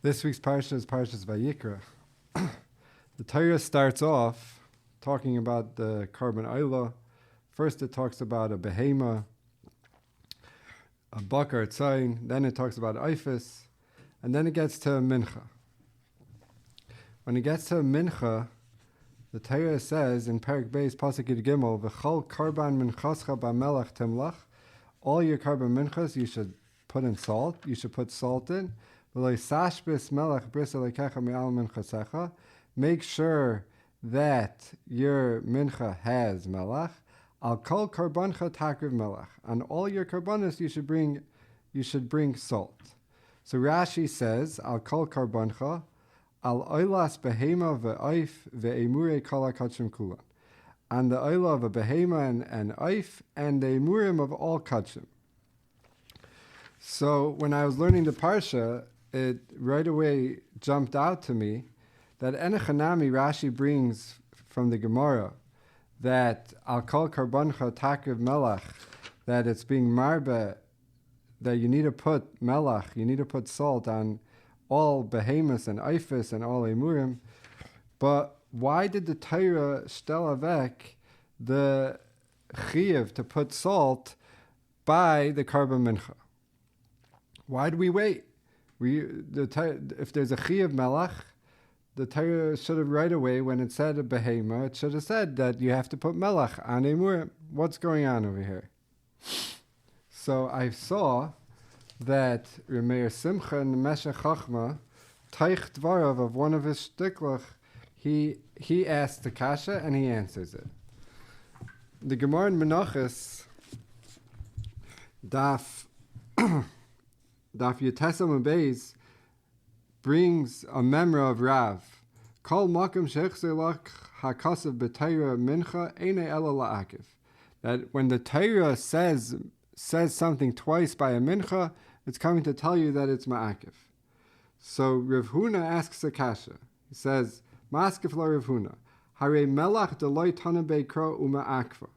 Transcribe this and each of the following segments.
This week's Parsha is Parshas Vayikra. The Torah starts off talking about the Karban Oila. First it talks about a behema, a bakar tzayin, then it talks about Eifis, and then it gets to Mincha. When it gets to Mincha, the Torah says in Perek Beis Pasuk Yud Gimel, V'chol karban minchascha b'melach timlach, all your karban minchas you should put in salt, you should put salt in. Make sure that your mincha has melach. Al kol karbancha takriv melach. On all your karbanos you should bring salt. So Rashi says al kol karbancha al oilas behema ve'oif ve'emure kol hakachim kulan. On the oila of a behema and oif and the emurim of all kachim. So when I was learning the parsha, it right away jumped out to me that Enechanami Rashi brings from the Gemara that al kol karbancha takriv melach, that it's being marbe, that you need to put melach, you need to put salt on all behemoths and eifis and all emurim. But why did the Torah stel avek the chiyuv to put salt by the karban mincha? Why do we wait? If there's a chiyuv melach, the Torah should have right away, when it said a behema, it should have said that you have to put melach on emurim. What's going on over here? So I saw that Remeir Simcha in Meshech Chachma, Teich Dvarav of one of his shtiklach, he asked the kasha and he answers it. The Gemara in Menachos, Daf Yetesam Beis, brings a memra of Rav. Kol makom shechzelach hakasav b'Torah mincha eine ela la'akiv. That when the Torah says something twice by a mincha, it's coming to tell you that it's ma'akiv. So Rav Huna asks a kasha. He says, Maskif la Rav Huna, Hare melach deloy tana beikra uma'akva.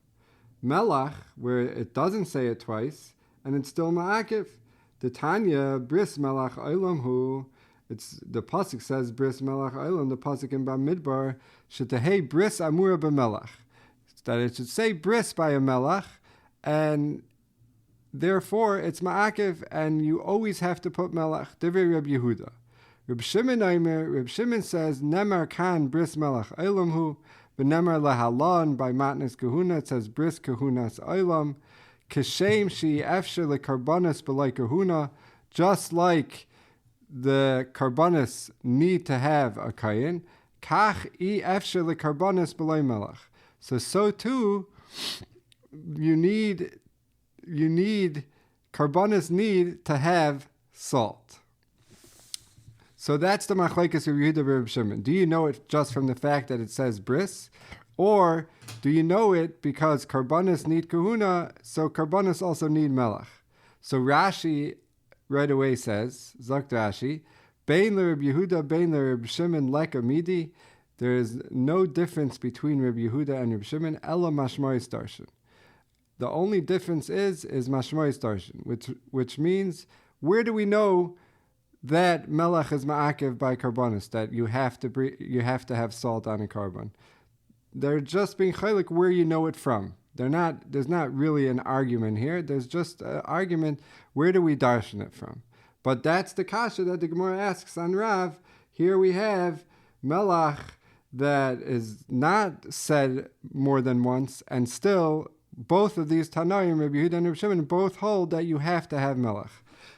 Melach, where it doesn't say it twice, and it's still ma'akiv. The Tanya, bris melach olam hu, it's the pasuk says bris melach olam. The pasuk in Bamidbar shetehei bris amura b'melach, that it should say bris by a melach, and therefore it's ma'akiv, and you always have to put melach. Divrei Reb Yehuda. Reb Shimon says nemar kan bris melach olam hu, v'nemar lahalon by matnas kahuna. It says bris kahunas olam. Kishem shi efshe lekarbanis b'lay kahuna, just like the karbanis need to have a kayin, kach I efshe lekarbanis b'lay melach. So too, you need karbanis need to have salt. So that's the machlekes of Yehuda Reb Shimon. Do you know it just from the fact that it says bris, or do you know it because karbanis need kahuna, so karbanis also need melach? So Rashi right away says, Zakt Rashi, Bein l'Reb Yehuda, bein l'Reb Shimon leka midi. There is no difference between Reb Yehuda and Reb Shimon, ella mashmois darshan. The only difference is mashmois darshan, which means, where do we know that melach is ma'akiv by karbanis, that you have to have salt on a karban? They're just being chaylik where you know it from. There's not really an argument here. There's just an argument, where do we darshan it from? But that's the kasha that the Gemara asks on Rav. Here we have melach that is not said more than once, and still both of these Tanaim, Rabbi Yehuda and Rabbi Shimon, both hold that you have to have melach.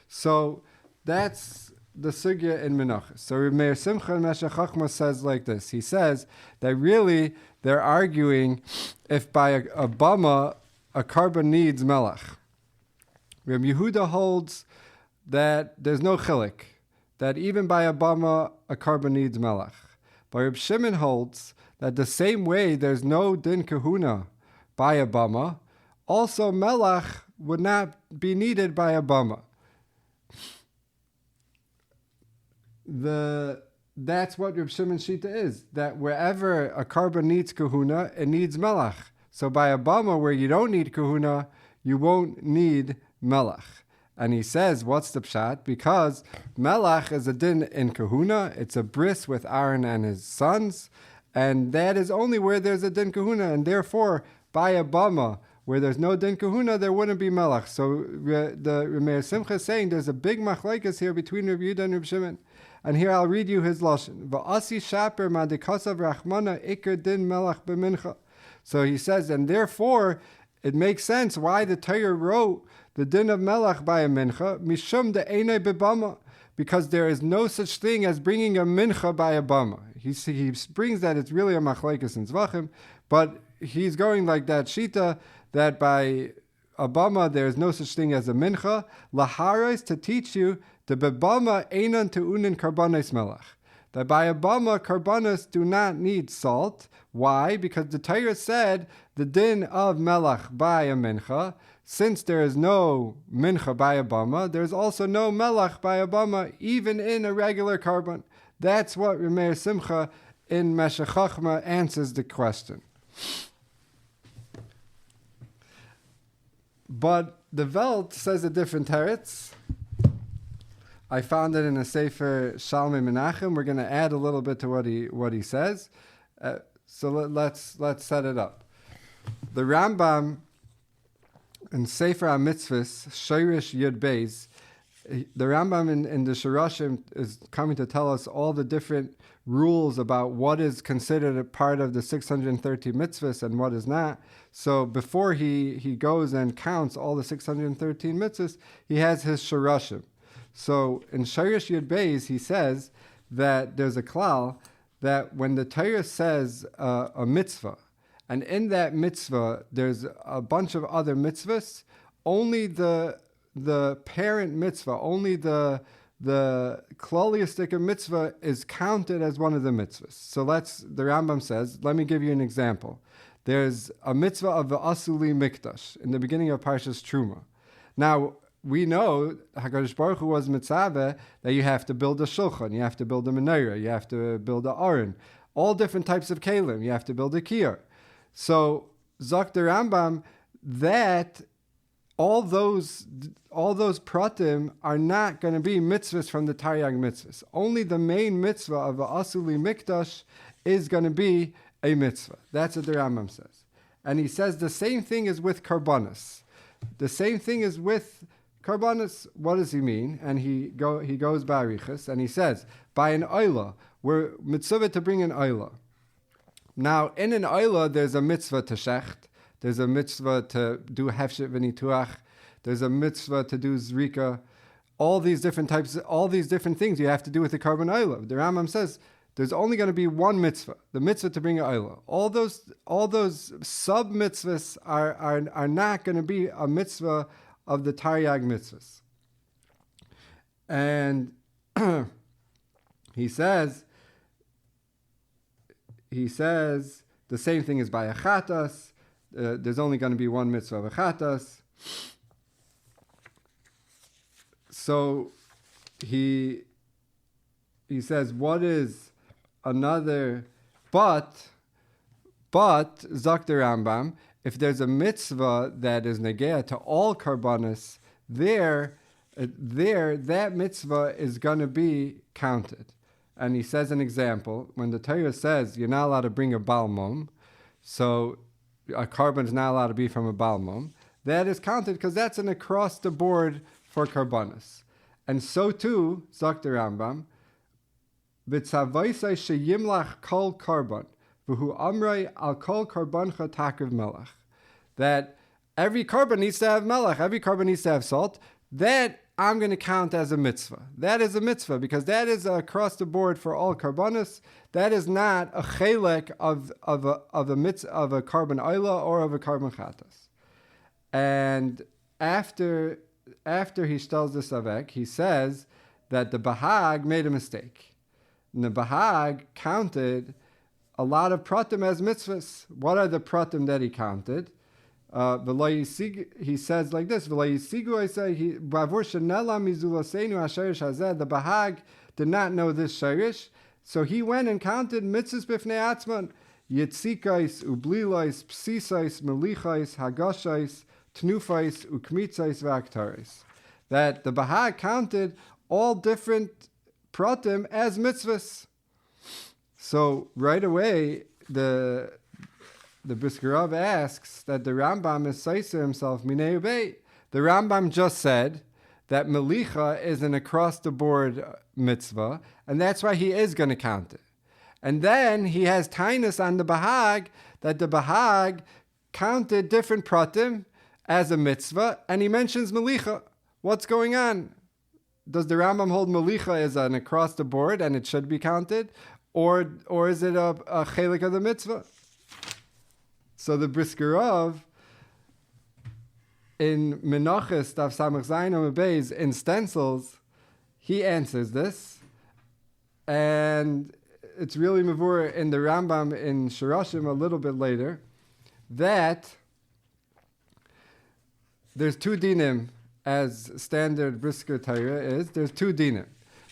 So that's the sugya in Menachos. So Remeir Simcha in Meshech Chachma says like this. He says that really they're arguing if by a bama a karban needs melach. Rabbi Yehuda holds that there's no chilik, that even by a bama a karban needs melach. But Rabbi Shimon holds that the same way there's no din kahuna by a bama, also melach would not be needed by a bama. That's what Reb Shimon's shita is, that wherever a karban needs kahuna, it needs melach. So by a bama where you don't need kahuna, you won't need melach. And he says, what's the pshat? Because melach is a din in kahuna. It's a bris with Aaron and his sons. And that is only where there's a din kahuna. And therefore, by a bama, where there's no din kahuna, there wouldn't be melach. So the Rameir Simcha is saying there's a big machlekes here between Rabbi Yehuda and Rabbi Shimon. And here I'll read you his lashon. Va'asi shaper madikasav rachmana ikar din melach b'mincha. So he says, and therefore, it makes sense why the Torah wrote the din of melach by a mincha, mishum de einay bebama, because there is no such thing as bringing a mincha by a bama. He brings that it's really a machlekes in zvachim, but he's going like that shita, that by a bama there is no such thing as a mincha, laharais, to teach you, the bebama einan te'unin karbanes melach. That by a bama, karbanos do not need salt. Why? Because the Torah said the din of melach by a mincha. Since there is no mincha by a bama, there's also no melach by a bama, even in a regular carbon. That's what Rameir Simcha in Meshech Chochmah answers the question. But the Welt says a different teretz. I found it in a Sefer Shalmei Menachem. We're going to add a little bit to what he says. So let's set it up. The Rambam in Sefer HaMitzvahs, Shirish Yud Beis, the Rambam in the Shirashim is coming to tell us all the different rules about what is considered a part of the 630 mitzvahs and what is not. So before he goes and counts all the 613 mitzvahs, he has his Shirashim. So in Shirish Yud Beis, he says that there's a klal that when the Torah says a mitzvah, and in that mitzvah there's a bunch of other mitzvahs, only the parent mitzvah, only the klaliistic mitzvah is counted as one of the mitzvahs. So the Rambam says, let me give you an example. There's a mitzvah of the Asuli Mikdash in the beginning of Parshas Truma. Now, we know HaKadosh Baruch Hu was mitzvah that you have to build a shulchan, you have to build a menorah, you have to build a aron, all different types of kelim, you have to build a kiyar. So, Zok the Rambam, that all those pratim are not going to be mitzvahs from the Taryag mitzvahs. Only the main mitzvah of the Asuli Mikdash is going to be a mitzvah. That's what the Rambam says. And he says the same thing is with karbanos. The same thing is with karbanos. What does he mean? And he goes by arichas and he says, by an oila, we're mitzvah to bring an oila. Now, in an oila, there's a mitzvah to shecht, there's a mitzvah to do hefshet v'nituach, there's a mitzvah to do zrika, all these different things you have to do with the carbon oila. The Rambam says there's only going to be one mitzvah, the mitzvah to bring an oila. All those sub mitzvahs are not going to be a mitzvah of the Taryag mitzvahs. And he says the same thing is by a chatas. There's only going to be one mitzvah of a chatas. So he says, what is another? But Zok the Rambam, if there's a mitzvah that is negea to all karbanos, there that mitzvah is going to be counted. And he says an example, when the Torah says you're not allowed to bring a balmum, so a carbon is not allowed to be from a balmum, that is counted because that's an across the board for karbanos. And so too, Zok the Rambam, v'tzavaisai sheyimlach kol karban, v'hu amrei al kol karbancha takiv melach. That every carbon needs to have melach, every carbon needs to have salt. That I'm going to count as a mitzvah. That is a mitzvah because that is across the board for all karbanos. That is not a chelek of a mitzvah of a carbon oila or of a carbon chatas. And after he tells this avek, he says that the Bahag made a mistake. And the Bahag counted a lot of pratim as mitzvahs. What are the pratim that he counted? He says like this, the Bahag did not know this shirish, so he went and counted mitzvahs b'fnei atzman, yitzikais, ublilais, psisais, melichais, hagashais, tnufais, ukmitzais, v'aktarais. that the Bahag counted all different pratim as mitzvahs. So right away, the Brisker Rav asks that the Rambam is Saiser himself, Minei Ubei. The Rambam just said that Melicha is an across-the-board mitzvah, and that's why he is going to count it. And then he has tainus on the Bahag, that the Bahag counted different pratim as a mitzvah, and he mentions Melicha. What's going on? Does the Rambam hold Melicha as an across-the-board, and it should be counted? Or is it a chelik of the mitzvah? So the Brisker Rav, in Menachos Daf Samach Zayin Amud Beis, in stencils, he answers this, and it's really mavur in the Rambam in Shirashim a little bit later, that there's two dinim, as standard Brisker Torah is. There's two dinim.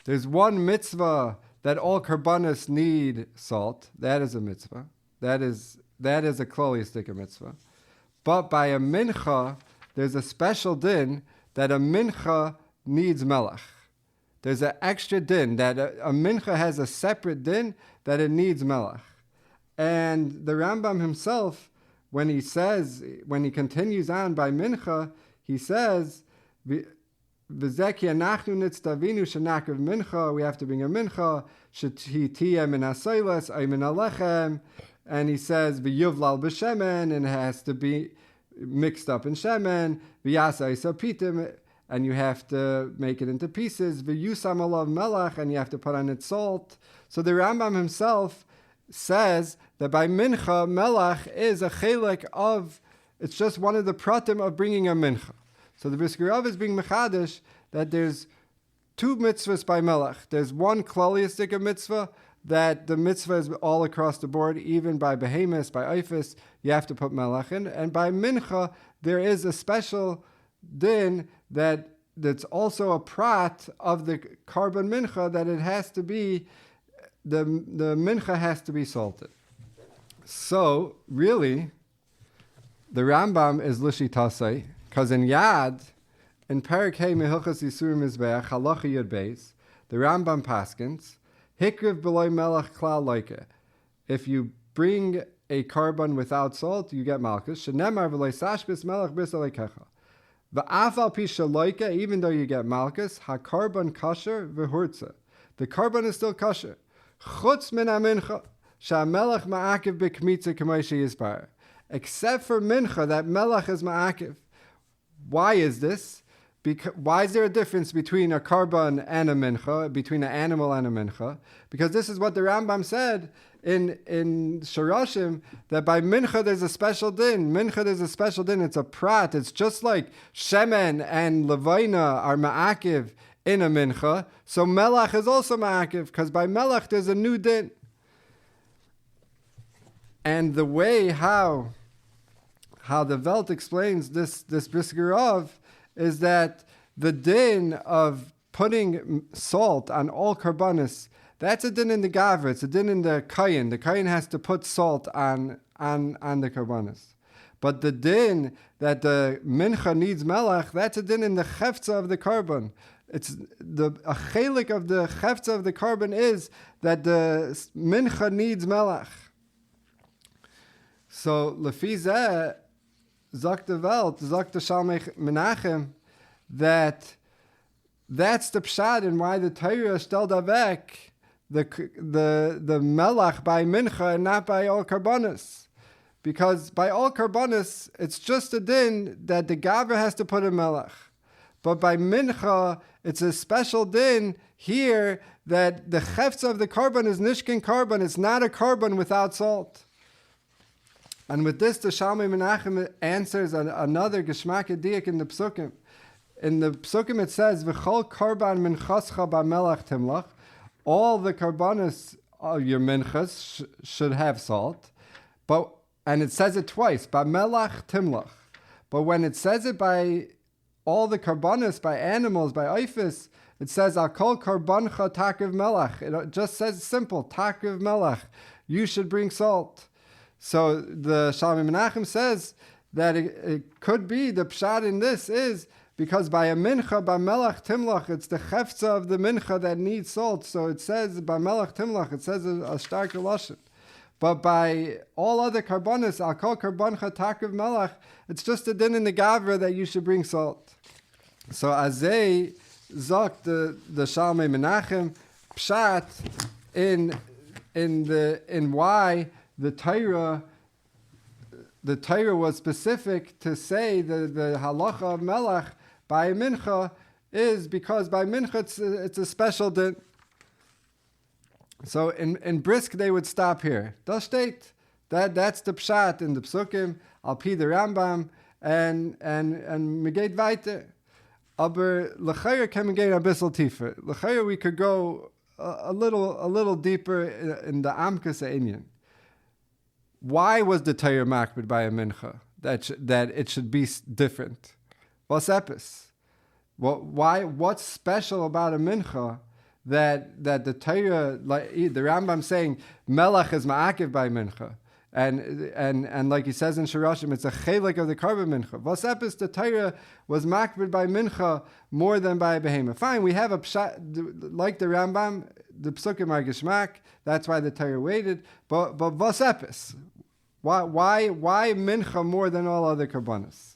There's one mitzvah that all karbanos need salt. That is a mitzvah. That is a klolistic mitzvah. But by a mincha, there's a special din that a mincha needs melach. There's an extra din that a mincha has a separate din that it needs melach. And the Rambam himself, when he continues on by mincha, he says, we have to bring a mincha, and he says, v'yuvlal b'shemen, and it has to be mixed up in shemen, v'yasa isapitim, and you have to make it into pieces, v'yusam alav melach, and you have to put on it salt. So the Rambam himself says that by mincha, melach is a chelik of, it's just one of the pratim of bringing a mincha. So the Brisker Rav is being mechadish that there's two mitzvahs by melach. There's one klaliistic mitzvah, that the mitzvah is all across the board, even by behemoths, by ifis, you have to put melach in. And by mincha, there is a special din that's also a prat of the carbon mincha, that it has to be, the mincha has to be salted. So, really, the Rambam is Lishi Tasei, because in Yad, in Perek Hey Mehilchas Yisur Mizbeach, Halacha Yud Beis, the Rambam paskins, Hikriv B'loi Melech Klal Loike. If you bring a carbon without salt, you get malchus. Shenemar V'loi Sashbis Melech Bris Aleikecha. V'afal Pi Shaloike, even though you get malchus, HaKarban Kasher V'hurtza. The carbon is still kasher. Chutz Min HaMincha, Sha'melech Ma'akiv B'kmitza K'may She'yizbar. Except for mincha, that melech is ma'akiv. Why is this? Why is there a difference between a carbon and a mincha, between an animal and a mincha? Because this is what the Rambam said in Shirashim, that by mincha there's a special din. Mincha there's a special din. It's a prat. It's just like shemen and levaina are ma'akiv in a mincha. So melech is also ma'akiv, because by melech there's a new din. And the way how the Welt explains this Brisker Rav is that the din of putting salt on all karbanis, that's a din in the gavra, it's a din in the kayin. The kayin has to put salt on the karbanis. But the din that the mincha needs melach, that's a din in the cheftza of the carbon. It's a chelik of the cheftza of the carbon is that the mincha needs melach. So lefi zeh, Zok the Welt, Zok the Shalmei Menachem, that's the pshat and why the Torah stellt avek the melach by mincha and not by all karbonis. Because by all karbonis, it's just a din that the gavra has to put in melach. But by mincha, it's a special din here that the cheftza of the carbon is nishkin carbon. It's not a carbon without salt. And with this, the Shalmei Menachem answers another Geshmak Diak in the Psukim. In the Psukim it says, V'chol karban minchascha b'melach timlach. All the karbanos of your minchas should have salt. And it says it twice, b'melach timlach. But when it says it by all the karbanos, by animals, by ifis, it says, Akol karbancha takiv melach. It just says simple, takiv melach. You should bring salt. So the Shalmei Menachem says that it could be, the pshat in this is because by a mincha, by melach timlach, it's the chefza of the mincha that needs salt. So it says by melach timlach, it says a starker lashon. But by all other karbonis, al kol karboncha takiv melach, it's just a din in the gavra that you should bring salt. So azay zok the Shalmei Menachem pshat in why the Torah was specific to say the halacha of melach by mincha is because by mincha it's a special din. So in brisk they would stop here. Das steht. That's the pshat in the psukim al pi the Rambam and me geht weiter. Aber l'chayr can we get a bissel tiefer. L'chayr we could go a little deeper in the amkas inyan. Why was the Torah makbid by a mincha that it should be different? What's epis? What's special about a mincha that the Torah, like the Rambam saying melach is ma'akiv by mincha, and like he says in Shirashim, it's a chelik of the karban mincha. What's epis? The Torah was makbid by mincha more than by a behema. Fine, we have a pshat like the Rambam. The psukim are geshmak. That's why the Torah waited. But what's epis? Why mincha more than all other karbanos?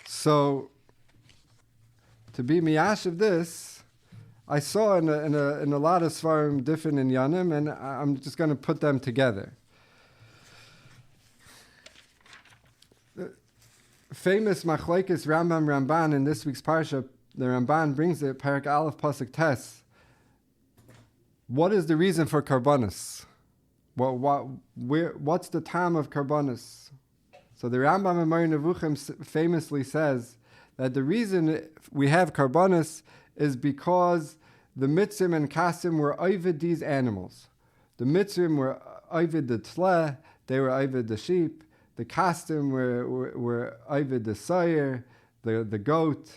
So to be miyash of this, I saw in a lot of svarim different in Yanim, and I'm just going to put them together. The famous machlekes Ramban in this week's parsha, the Ramban brings it, Parak Aleph Pasuk Tes. What is the reason for karbanos? What's the time of karbanos? So the Rambam in Moreh Nevuchim famously says that the reason we have karbanos is because the Mitzrim and Kasim were oived these animals. The Mitzrim were oived the tleh, they were oived the sheep. The Kasim were oived the soyer, the goat.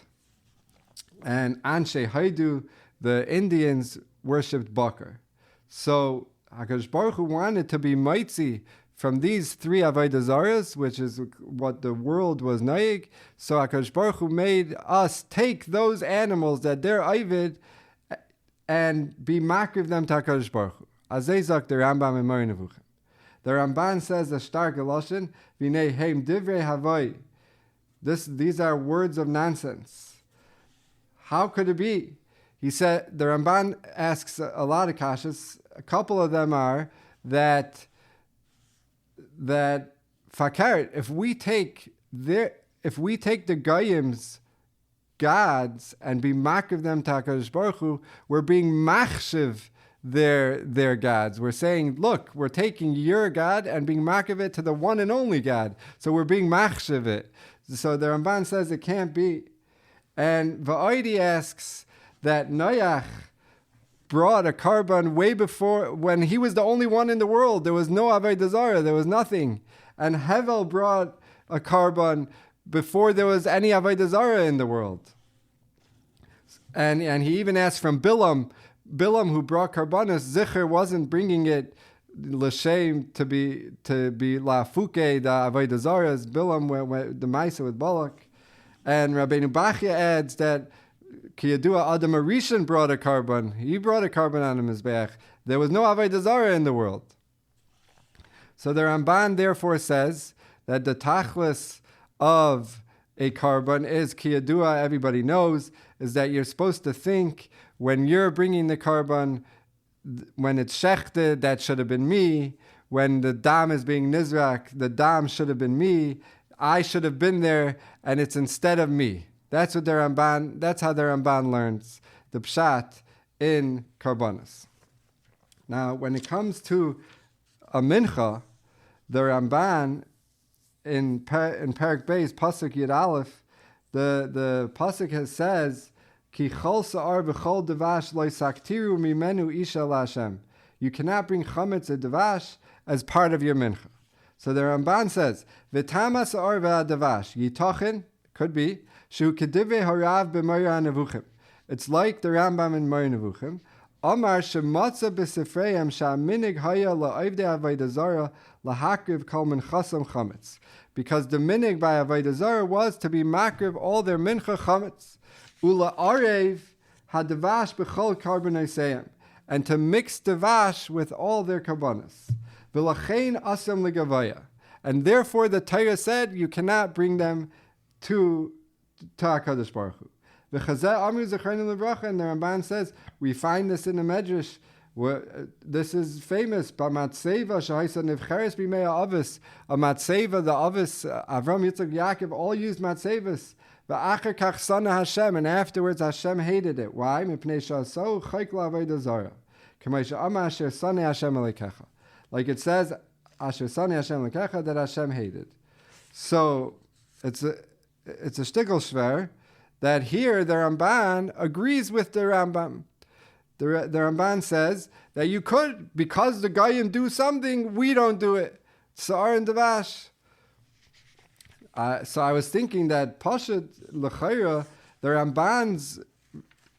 And Anshe Haidu, the Indians, worshipped Bakar. So HaKadosh Baruch Hu wanted to be mitzi from these three Avodah Zaras, which is what the world was naig. So HaKadosh Baruch Hu made us take those animals that they're Ovid and be makriv them to HaKadosh Baruch Hu. Azay zok the Rambam in Moreh Nevuchim. The Ramban says a stark lashon, v'nei heim divrei havai. These are words of nonsense. How could it be? He said, the Ramban asks a lot of kashas. A couple of them are that fakert, if we take the Goyim's gods and be makriv them to HaKadosh Baruch Hu, we're being machshiv their gods. We're saying, look, we're taking your God and being makriv it to the one and only God. So we're being machshiv it. So the Ramban says it can't be. And Va'oidi asks that Noach brought a karban way before, when he was the only one in the world. There was no Avodah Zarah, there was nothing. And Hevel brought a karban before there was any Avodah Zarah in the world. And he even asked from Bilam, who brought karbanos, Zicher wasn't bringing it l'shem to be la'fuke the Avodah Zarahs. Bilam went the Maisa with Balak. And Rabbeinu Bachya adds that Kiyadua Adam Arishan brought a karban. He brought a karban on the Mizbeach. There was no Avodah Zarah in the world. So the Ramban therefore says that the tachlis of a karban is Kiyadua, everybody knows, is that you're supposed to think when you're bringing the karban, when it's shechted, that should have been me. When the dam is being nizrak, the dam should have been me. I should have been there, and it's instead of me. That's how the Ramban learns the pshat in karbanos. Now, when it comes to a mincha, the Ramban in Parak Beis Pasuk Yud Aleph, the pasuk says, "Ki chol sa'ar v'chol devash lo saktiru mimenu isha la'Hashem." You cannot bring chametz or devash as part of your mincha. So the Ramban says, "V'tama sa'ar v'adavash yitochin," could be, "shu kedivei harav b'Moreh Nevuchim." It's like the Rambam in Moreh Nevuchim. Amar shematza b'sifreim sha'minig haya la'ovdei avodah zara lahakriv kol minchasam chametz. Because the minig by avodah zara was to be makriv all their mincha chametz. Ula arev hadavash b'chol karbonosayim. And to mix the vash with all their karbonos. V'lachein asam legavaya. And therefore the Torah said you cannot bring them to HaKadosh Baruch Hu. V'chazeh amru zecharnu levracha, and the Ramban says, we find this in the Medrash, this is famous, B'matzeva shahaisa nevcheres b'mei ha'avis, a matzeva, the avis, Avram, Yitzchak, Yaakov, all used matzevas. V'acher kach sana Hashem, and afterwards Hashem hated it. Why? Mipnei sha'aso chayk la'avodah zara. K'may she'ama asher sanei Hashem alekecha. Like it says, asher sanei Hashem alekecha, that Hashem hated. So, it's a shtickle shver, that here the Ramban agrees with the Rambam. The Ramban says that you could, because the Goyim do something, we don't do it. Sa'ar and Devash. So I was thinking that Pashat L'chaira, the Ramban's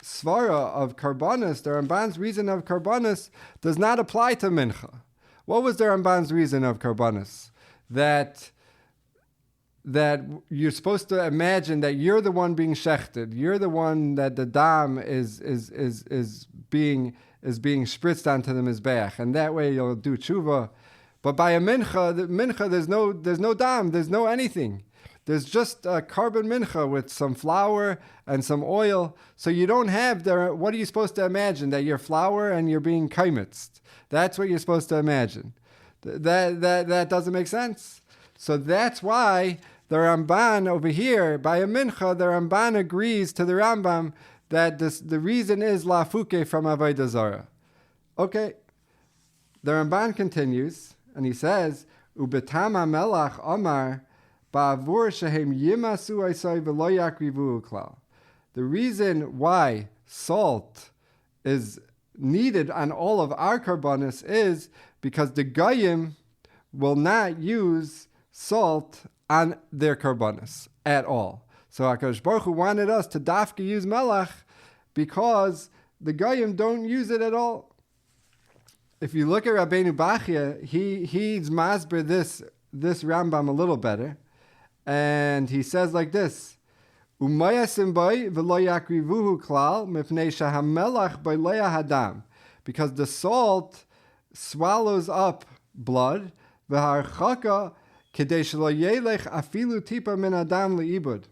svara of Karbanis, the Ramban's reason of Karbanis, does not apply to Mincha. What was the Ramban's reason of Karbanis? That you're supposed to imagine that you're the one being shechted, you're the one that the dam is being spritzed onto the mizbeach, and that way you'll do tshuva. But by a mincha, there's no dam, there's no anything. There's just a carbon mincha with some flour and some oil. So you don't have what are you supposed to imagine? That you're flour and you're being kaimitzt. That's what you're supposed to imagine. That doesn't make sense. So that's why the Ramban over here, by a mincha, the Ramban agrees to the Rambam that the reason is lafuke from avodah zara. Okay. The Ramban continues, and he says, Ubetama melach omar ba'avur shehem yimasu aisai v'lo yakrivu klal. The reason why salt is needed on all of our karbanis is because the Goyim will not use salt on their karbanis at all. So HaKadosh Baruch Hu wanted us to dafka use melach because the Goyim don't use it at all. If you look at Rabbeinu Bachya, he's masber this Rambam a little better, and he says like this: Umayasim bay v'lo yakrivuhu klal mipnei shahamelach by leya hadam, because the salt swallows up blood. V'harchaka kedei shelo yelech afilu tipa min adam leibud,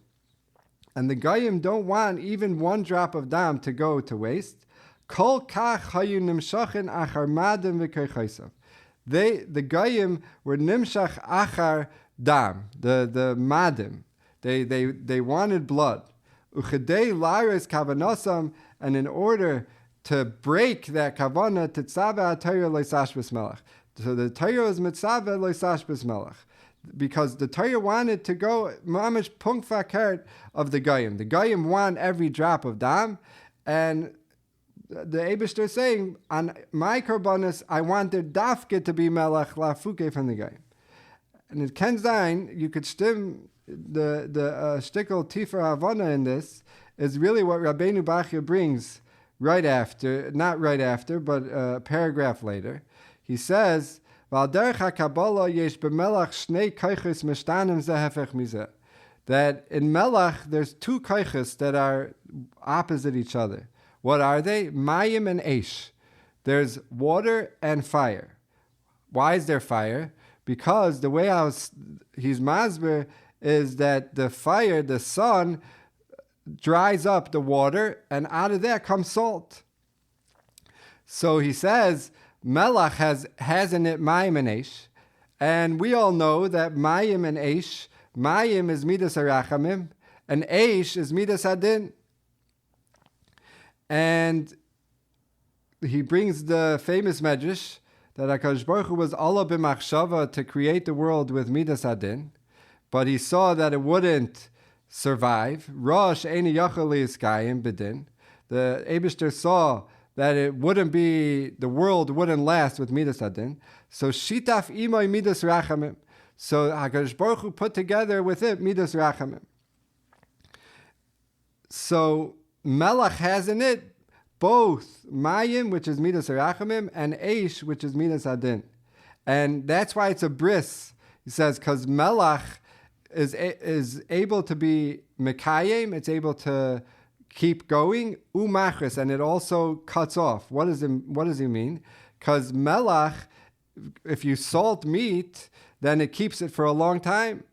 and the Goyim don't want even one drop of dam to go to waste. Kol kach hayu nimshachin achar madim v'keichaisav. The Goyim were nimshach achar dam, the madim. They wanted blood. Uchedei lares kavanasam, and in order to break that kavana, titzava atayra leisash b'smelach. So the Torah is mitzava leisash b'smelach, because the Torah wanted to go mamish punkt fakert of the Goyim. The Goyim want every drop of dam, and the Eibishter is saying, on my karbanis, I want their dafke to be melech lafuke from the Goyim. And it can zayin, you could stim the shtickle tifer havana in this, is really what Rabbeinu Bachya brings not right after, but a paragraph later. He says, that in melach there's two kaiches that are opposite each other. What are they? Mayim and Eish. There's water and fire. Why is there fire? Because the way he's masber is that the fire, the sun, dries up the water, and out of that comes salt. So he says, melach has in it mayim and Eish, and we all know that mayim and Eish, mayim is midas harachamim, and Eish is midas hadin. And he brings the famous medrash that HaKadosh Baruch Hu was Allah b'machshava to create the world with midas hadin, but he saw that it wouldn't survive. Rosh eini yachal liyiskayim b'din. The Eibishter saw that the world wouldn't last with midas hadin. So shitaf imay midas rachamim. So HaKadosh Baruch Hu put together with it midas rachamim. So melach has in it both Mayim, which is Midas Arachamim, and Eish, which is Midas Adin. And that's why it's a bris. He says, because Melach is able to be Mekayim, it's able to keep going, Umachris, and it also cuts off. What does he mean? Because Melach, if you salt meat, then it keeps it for a long time.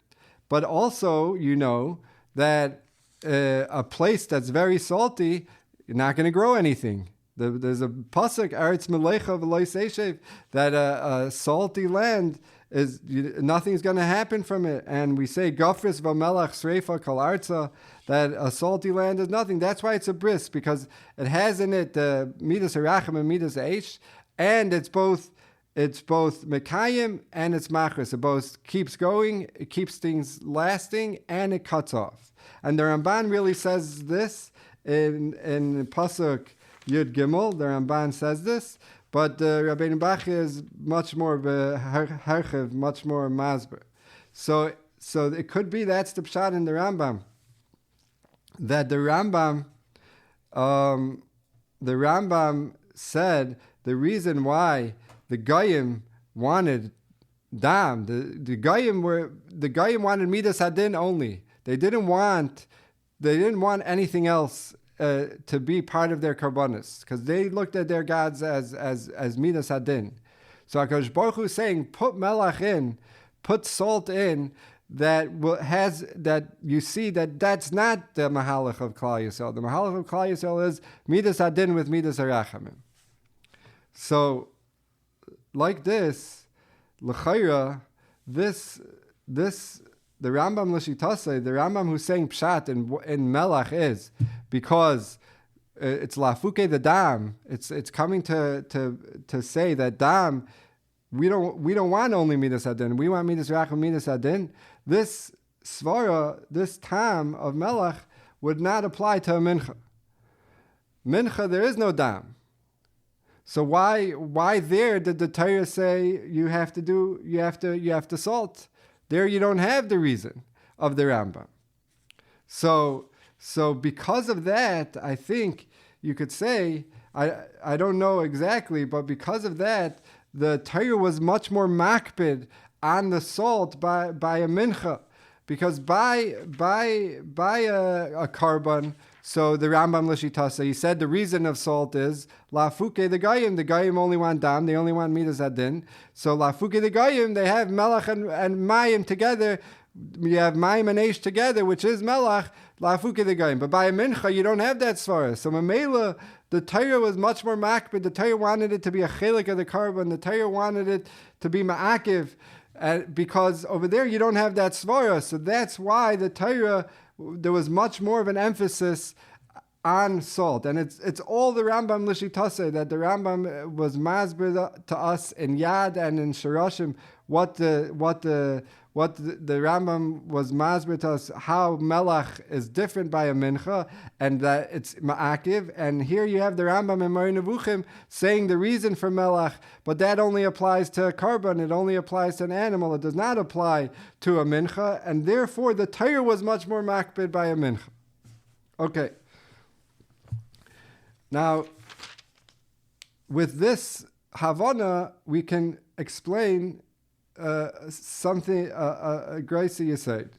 But also, you know that a place that's very salty, you're not going to grow anything. There's a pasuk, Eretz Melecha v'lo seishev, that a salty land is nothing's going to happen from it. And we say Gofris v'melach sreifa kol arza, that a salty land is nothing. That's why it's a bris, because it has in it the midas harachim and midas eish, and it's both mekayim and it's machris. It both keeps going, it keeps things lasting, and it cuts off. And the Ramban really says this in pasuk Yud Gimel. The Ramban says this, but Rabbeinu Bachya is much more harchiv, much more masber. So it could be that's the pshat in the Rambam, that the Rambam said the reason why the Goyim wanted dam, the Goyim wanted midas hadin only. They didn't want anything else to be part of their karbonis, because they looked at their gods as midas hadin. So HaKadosh Baruch Hu is saying, put melach in, put salt in, that you see that's not the mahalach of Klal Yisrael. The mahalach of Klal Yisrael is midas hadin with midas harachamim. So, like this, l'chayra, the Rambam l'shitase, the Rambam who's saying pshat in melach is because it's lafuke the dam. It's coming to say that dam, we don't want only midas hadin. We want midas racham, midas hadin. This svara, this tam of melach would not apply to a mincha. Mincha, there is no dam. So why there did the Torah say you have to salt? There you don't have the reason of the Rambam. So because of that, I think you could say, I don't know exactly, but because of that, the Torah was much more makpid on the salt by a mincha, because by a carbon. So the Rambam l'shitasa, he said the reason of salt is lafuke the goyim. The goyim only want dam, they only want midas hadin. So lafuke the goyim, they have melach and mayim together. You have mayim and eish together, which is melach, lafuke the goyim. But by a mincha, you don't have that svara. So mamela, the Torah was much more makbid. The Torah wanted it to be a chelik of the carbon. The Torah wanted it to be ma'akiv, because over there you don't have that svara. So that's why the Torah, there was much more of an emphasis on salt, and it's all the Rambam l'shitase, that the Rambam was masber to us in Yad and in Shirashim what the Rambam was masber to us, how melach is different by a mincha and that it's ma'akiv. And here you have the Rambam in Moreh Nevuchim saying the reason for melach, but that only applies to a carbon, it only applies to an animal, it does not apply to a mincha, and therefore the Torah was much more makbid by a mincha. Okay. Now, with this Havana, we can explain something, a grace you said.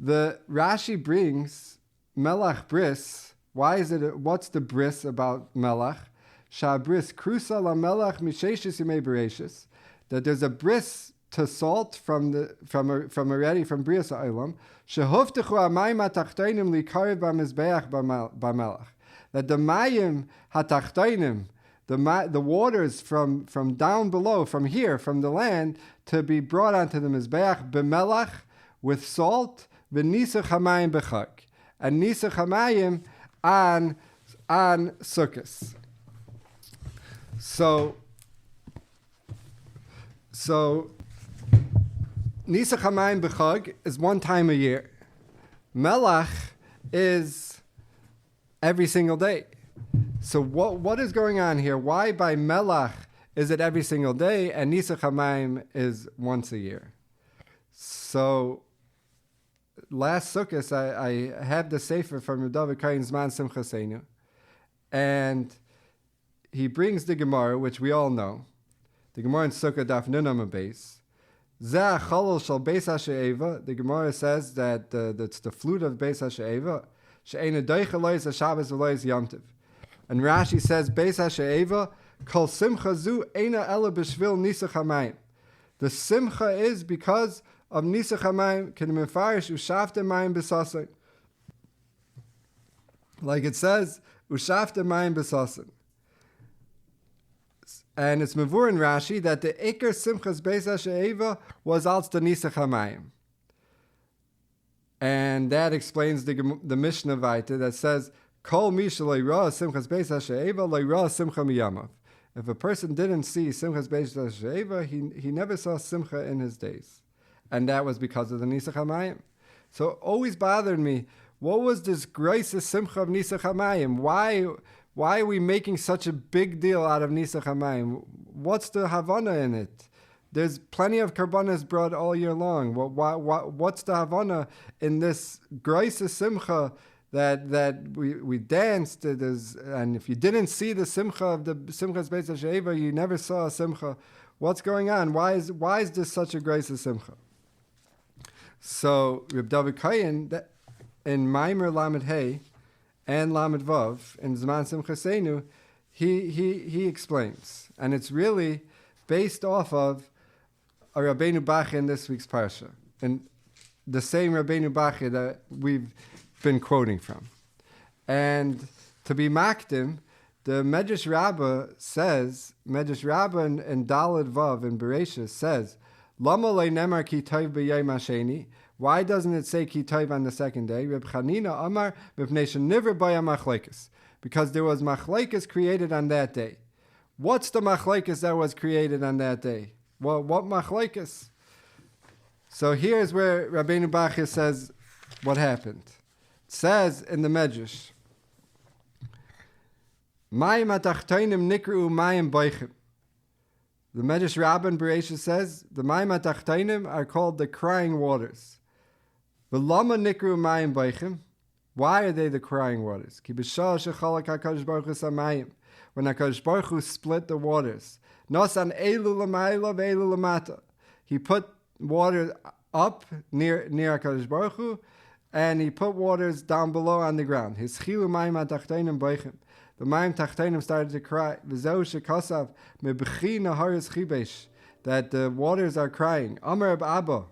The Rashi brings melach bris. Why is it? What's the bris about melach? Shabris krusa la melach misheshis yimei bereishis. That there's a bris to salt from already from Brias Ha'olam. Shehuftechu hamayim hatachtonim likarev b'mizbeach b'melach. That the mayim hatachtonim, the waters from down below, from here, from the land, to be brought onto the mizbeach b'melach with salt, v'nisach hamayim b'chag, and nisach hamayim on sukkos. So nisach hamayim b'chag is one time a year. Melach is every single day. So what is going on here? Why by melach is it every single day and nisach hamayim is once a year? So last Sukkot I have the sefer from David Kain's Man Simchaseinu, And he brings the Gemara, which we all know. The Gemara in Sukkah Daf Nun Amud Beis. Zeh chalol shel Beis HaShe'eva. The Gemara says that that's the flute of Beis HaShe'eva. She'ena doicha lois HaShabbos v'lois Yom Tov. And Rashi says, Beis HaShe'eva, kol simcha zu eina ela b'shvil nisach hamayim. The simcha is because of nisach hamayim, k'nim mefarish u'shafte mayim b'sasin. Like it says, u'shafte mayim b'sasin. And it's mevur in Rashi that the Iker Simchas Beis HaShe'eva was als the Nisach HaMayim. And that explains the Mishnah Vaita that says, Kol Misha Le'ra Simchas Beis HaShe'eva Le'ra Simcha Miyamav. If a person didn't see Simchas Beis HaShe'eva, he never saw Simcha in his days. And that was because of the Nisach HaMayim. So it always bothered me, what was this grace of Simcha of Nisach HaMayim? Why are we making such a big deal out of Nisach HaMayim? What's the Havana in it? There's plenty of karbanas brought all year long. What's the Havana in this grace of Simcha that we danced? And if you didn't see the Simcha of the Simchas Beis HaShe'eva, you never saw a Simcha. What's going on? Why is this such a grace of Simcha? So Reb David Kayin in Maimer Lamed Hey and Lamed Vav in Zman Simchaseinu, he explains, and it's really based off of a Rabbeinu Bachya in this week's parsha, and the same Rabbeinu Bachya that we've been quoting from. And to be makdim, the Medrash Rabbah says, Medrash Rabbah in Daled Vav in Bereshis says, Lama le nemar ki tov b'yom hasheni. Why doesn't it say ki tov on the second day? Reb Chanina Amar mipnei sheniver b'yom machlekes. Because there was machlekes created on that day. What's the machlekes that was created on that day? Well, what machlekes? So here's where Rabbeinu Bachya says what happened. It says in the Medrash, Mayim atachtonim nikru mayim boichim. The Medrash Rabbah in Bereshis says the mayim atachtonim are called the crying waters. V'lama nikru mayim boichim. Why are they the crying waters? Ki b'shah shechalak HaKadosh Baruch Hu samayim. When HaKadosh Baruch Hu split the waters. Nosan elu l'mayla v'elu l'mata. He put water up near HaKadosh Baruch Hu, and he put waters down below on the ground. His chilu mayim atachtonim boichim. The mayim tachtenim started to cry. V'zeu shekasav mebchi naharis chibesh. That the waters are crying. Amar Abba.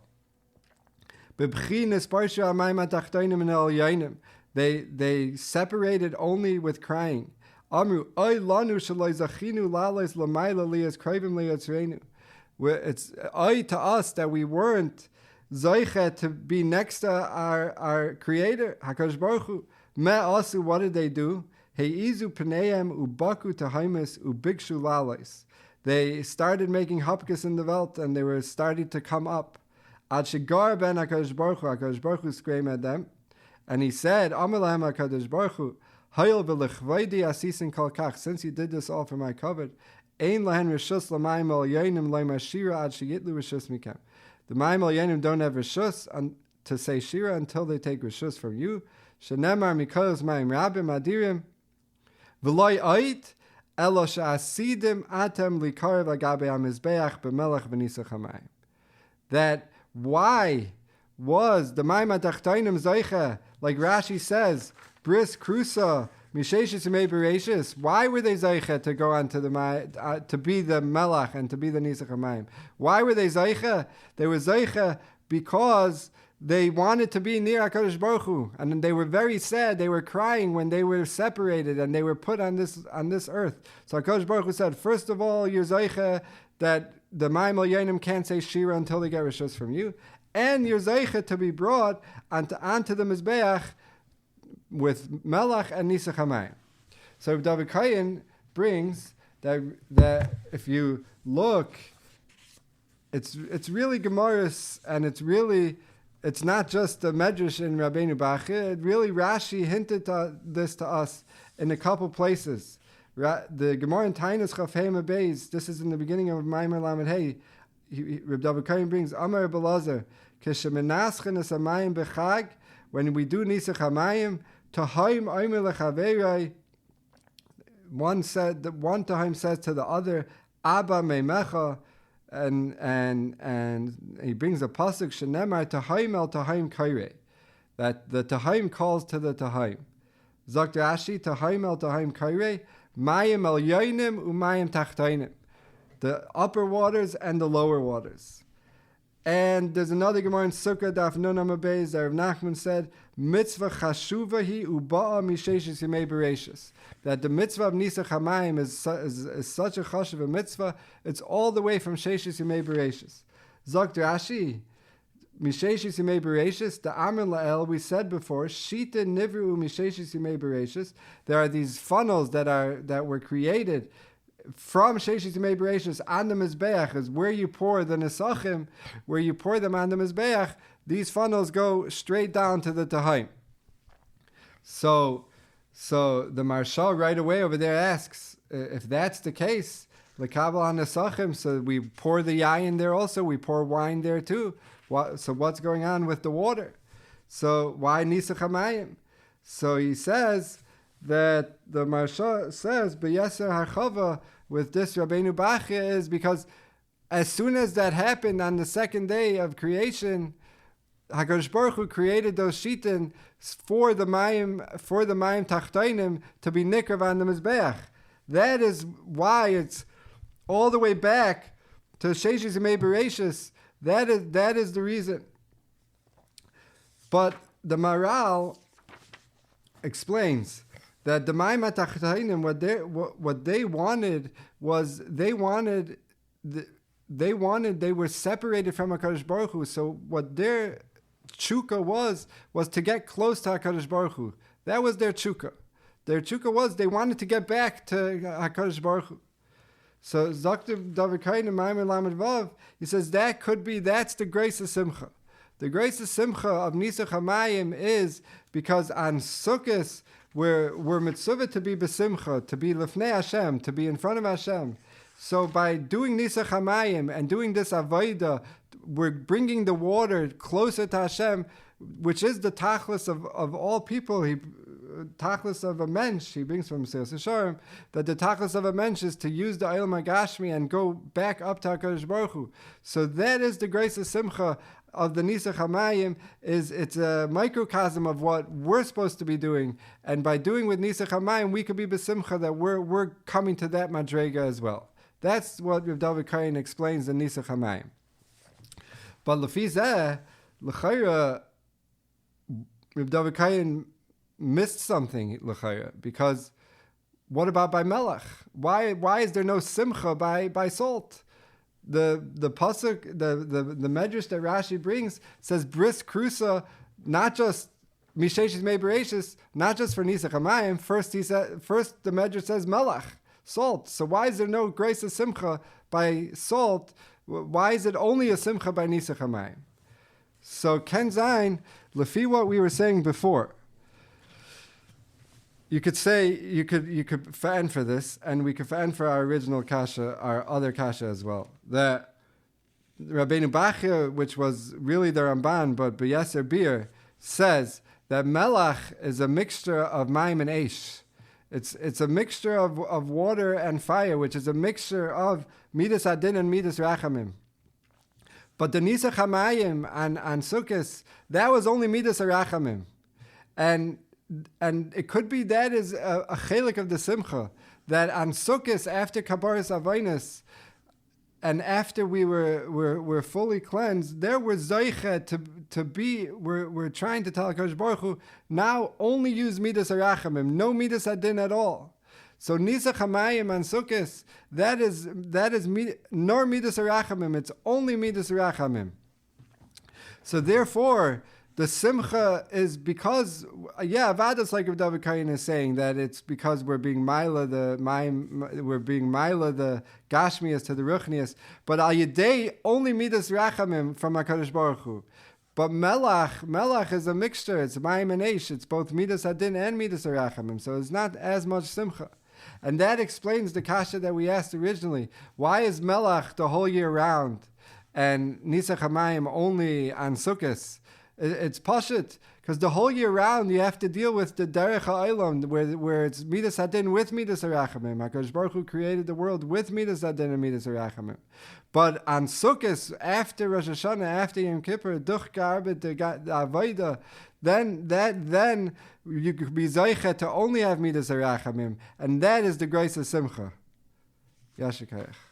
Bebchi nesparshu hamayim tachtenim and elyonim. They separated only with crying. Amru oy lanu shaloi zachinu lales lamayla liyas krivim liyatzreinu. It's oy to us that we weren't zoiche to be next to our Creator HaKadosh Baruch Hu. Me asu, what did they do? Heizu pneim ubaku tahaimis ubikshu lales. They started making hapkas in the Welt, and they were starting to come up. Ad shegar ben HaKadosh Baruch Hu screamed at them, and he said, Amar lahem HaKadosh Baruch Hu, Hayol v'lechvaydi asisin kol kach. Since you did this all for my covet, ein lahen rishus l'mayim al yonim l'mayim shira ad sheyitlu rishus mikem. The mayim al yonim don't have rishus to say shira until they take rishus from you. Shenemar mikolos mayim rabim adirim. V'loy oit elo she'asidim atem likarev agabe hamizbeach b'melech v'nisach hamayim. That why was the mayim atachtonim zoicha, like Rashi says, bris krusa misheshis umei bereshis? Why were they zoicha to go on to the to be the melach and to be the nisach hamayim? Why were they zoicha? They were zoicha because they wanted to be near HaKadosh Baruch Hu, and they were very sad. They were crying when they were separated and they were put on this earth. So HaKadosh Baruch Hu said, first of all, you're zeicha that the Mayim al Yonim can't say Shira until they get Rishus from you, and you're zeicha to be brought onto the Mizbeach with Melach and Nisach HaMayim. So David Kayin brings that if you look, it's really Gemaris, and it's not just the Medrash in Rabbeinu Bachya. It really, Rashi hinted this to us in a couple places. The Gemara in Tainus Chaf Hey Beis, this is in the beginning of Maimer Lamed Hey. Reb David Kayin brings Amar Belazer Keshemenaschen es Hamayim Bechag, when we do Nisach Hamayim Tahaim Omer Lechaverai. one Tahim says to the other, Abba Meimecha, and he brings a pasuk Shenemar Tahim el Tahim Kaire, that the Tahim calls to the Tahim. Zok Rashi Tahim el Tahim Kaire, Mayim el Yoinim umayim Tachtainim, the upper waters and the lower waters. And there's another Gemara in Sukkah Daf Nun Amud Beis that Rav Nachman said, Mitzvah chashuva hi uba'a misheshis yimei bereishis. That the mitzvah of Nisach Hamayim is such a chashuva mitzvah, it's all the way from Sheshis yimei bereishis. Zok Rashi, misheshis yimei bereishis, the Amr La'el, we said before, Shita nivru misheshis yimei bereishis. There are these funnels that were created from Sheshis Yimei Bereishis on the Mizbeach, is where you pour the Nesachim, where you pour them on the Mizbeach. These funnels go straight down to the Tahim. So the Marshal right away over there asks, if that's the case, L'kabel HaNesachim, so we pour the yayin there also, we pour wine there too. So what's going on with the water? So why Nisach HaMayim? So he says that the Marsha says, B'yeser HaChava, with this Rabbeinu Bachya, is because as soon as that happened on the second day of creation, HaKadosh Baruch Hu created those shitin for the mayim tachtainim to be nikrav on the Mizbeach. That is why it's all the way back to Sheshis Yimei Bereishis. That is the reason. But the Maral explains that the Mayim HaTachtainim, what they wanted was they were separated from HaKadosh Baruch Hu. So what their tshuka was to get close to HaKadosh Baruch Hu. That was their tshuka. Their tshuka was they wanted to get back to HaKadosh Baruch Hu. So Zaktiv David Kain in Ma'amar Lamed Vav, he says that's the grace of Simcha. The grace of Simcha of Nisach HaMayim is because on Sukkot we're mitzvah to be besimcha, to be lefnei Hashem, to be in front of Hashem. So by doing Nisach HaMayim and doing this avodah, we're bringing the water closer to Hashem, which is the tachlis of all people. Tachlis of a mensch, he brings from Mesilas Yesharim, that the tachlis of a mensch is to use the Olam HaGashmi and go back up to HaKadosh Baruch Hu. So that is the grace of Simcha of the Nisach HaMayim, it's a microcosm of what we're supposed to be doing. And by doing with Nisach HaMayim, we could be besimcha that we're coming to that madrega as well. That's what Rav David Kain explains in Nisach HaMayim. But Lefi Zeh, l'chayra, Rav David Kain missed something, l'chayra, because what about by melech? Why is there no simcha by salt? The pasuk, the medrash that Rashi brings says bris krusa, not just misheshis mei bereishis, not just for Nisach HaMayim. First the medrash says melech, salt. So why is there no grace of simcha by salt? Why is it only a simcha by Nisach HaMayim? So Ken Zayin, lefi what we were saying before, you could say you could fan for this, and we could fan for our original kasha, our other kasha as well. That Rabbeinu Bachya, which was really the Ramban, but B'Yeser Bir, says that melach is a mixture of mayim and eish. It's a mixture of water and fire, which is a mixture of midas adin and midas rachamim. But the Nisach HaMayim on Sukkot, that was only midas rachamim, and it could be that is a chelik of the simcha, that on Sukkot, after Kabaras Avainas, and after we were fully cleansed, there were zoiche to be, we're trying to tell HaKadosh Baruch Hu, now only use midas arachamim, no midas adin at all. So Nisach HaMayim on Sukkot, that is nor midas arachamim, it's only midas arachamim. So therefore, the simcha is because, Avadas, like Rav David Kain is saying, that it's because we're being maila the gashmias to the ruchnias, but al yedei only midas rachamim from HaKadosh Baruch Hu. But melach is a mixture. It's mayim and eish. It's both midas adin and midas rachamim. So it's not as much simcha, and that explains the kasha that we asked originally. Why is melach the whole year round, and Nisach HaMayim only on Sukkot? It's pashut, because the whole year round you have to deal with the derech ha'olam, where it's midas hadin with midas harachamim. HaKadosh Baruch Hu created the world with midas hadin and midas harachamim. But on Sukkot, after Rosh Hashanah, after Yom Kippur, duch garbet the avoda, then you could be zeicha to only have midas harachamim, and that is the grace of simcha. Yashikayach.